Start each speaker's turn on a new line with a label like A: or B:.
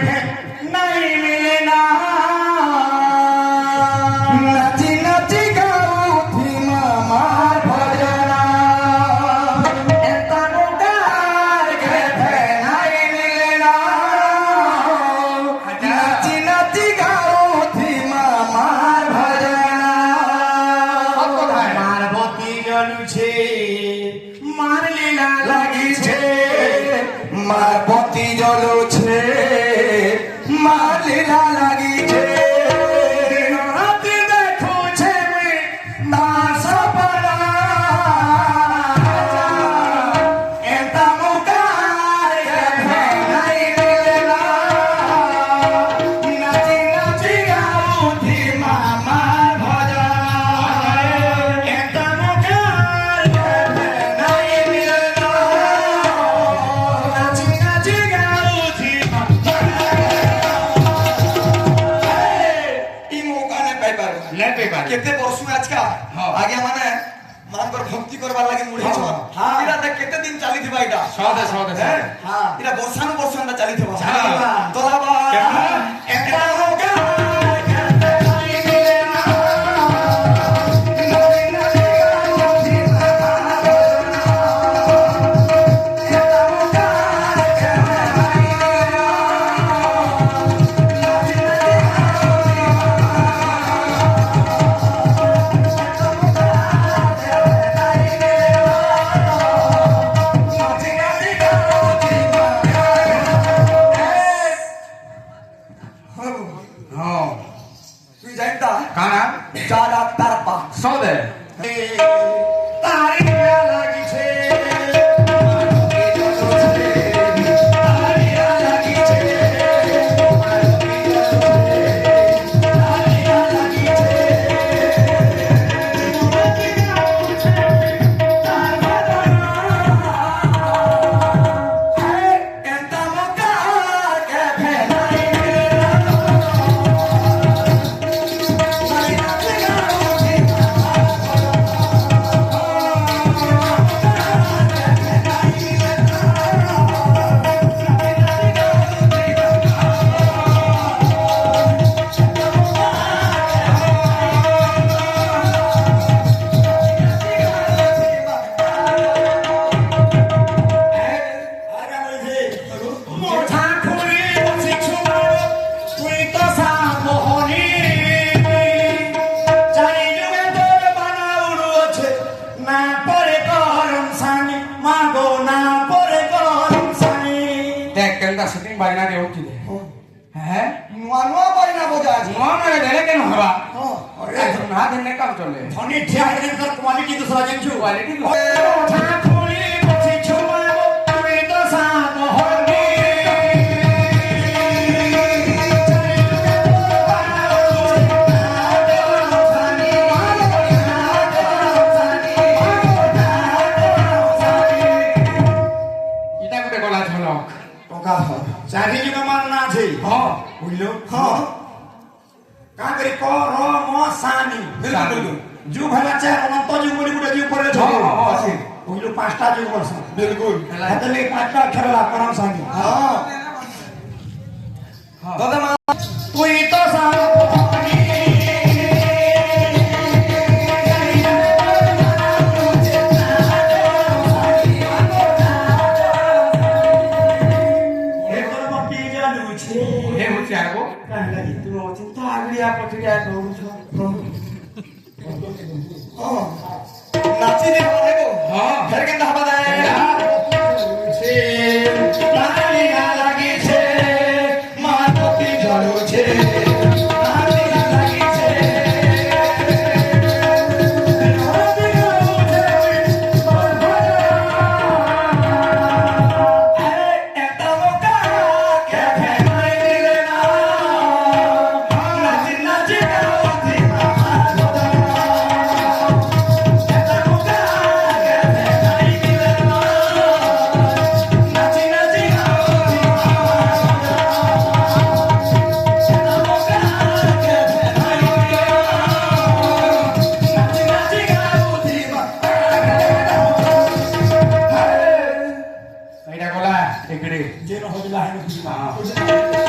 A: नहीं मिलना
B: नाची नाची गाउथी मामार भजना
A: तनुकार के नहीं मिलना
B: नाची नाची गाउथी मामार भजना
A: मारबती जलू छे मार लीला लागी छे
B: मार बत्ती जलो छे मार लीला लागी छे
A: रात देखू छे ना सपना तनुकार के नहीं मिलना नाची नाची गाउथी मामार भजना तनुकार के नहीं मिलना नाची नाची गाउथी
B: ई मौका ने पाई पार
A: ले पे बात
B: केते वर्ष में आज का
A: हाँ।
B: आगे माने मान पर भक्ति करवा लागे मुड़ी
A: हाँ।
B: छन
A: हाँ।
B: इरा त केते दिन चाली थिबा इटा
A: सौदे
B: हैं?
A: हाँ
B: इरा वर्षानु वर्ष ना चाली थिबा
A: चालिबा।
B: तोलाबा
A: एता होगा हाँ
B: तू जानता
A: काना
B: चारा तरपा
A: सौदे तारी लागी छे मोठा खुली बसी छुमा तुई तो सा मोहनी चाई जुगे तोर बनाउडु छे ना परे करम सानी मागो ना परे करम सानी देख केनता सेटिंग बारिना रे होती दे हैं
B: नुआ नुआ बारिना बोजा आज
A: मन रे देले केन हवा
B: अरे
A: ना देने काम चले
B: धनी ठिया के कर क्वालिटी दूसरा जन छु
A: क्वालिटी मोठा खुली बसी छुमा तुई तो सा मोहनी ইটা কোটে গলা ঝলক
B: टोका हो
A: চারি যুগ মারনা আছে
B: हां
A: বুঝলো
B: हां
A: का करी क र म सानी
B: बिल्कुल बिल्कुल
A: যুগ হলা চার অনন্ত যুগ বলি গুটে যুগ পড়ে
B: हां हां
A: আছে বুঝলো পাঁচটা যুগ বর্ষ
B: बिल्कुल
A: হাতলে পাঁচটা খেলা করম সানি
B: हां दादा मा
A: তুই তো সা हे होती आगो तू चिंता आगलिया पछिया दौड़
B: हां नाची दे देखो
A: हां
B: फिर के हवा दे
A: छे ताली लागी छे मातोती जलो छे ताली लागी छे इकडे
B: जे न होईल आहे ना
A: हा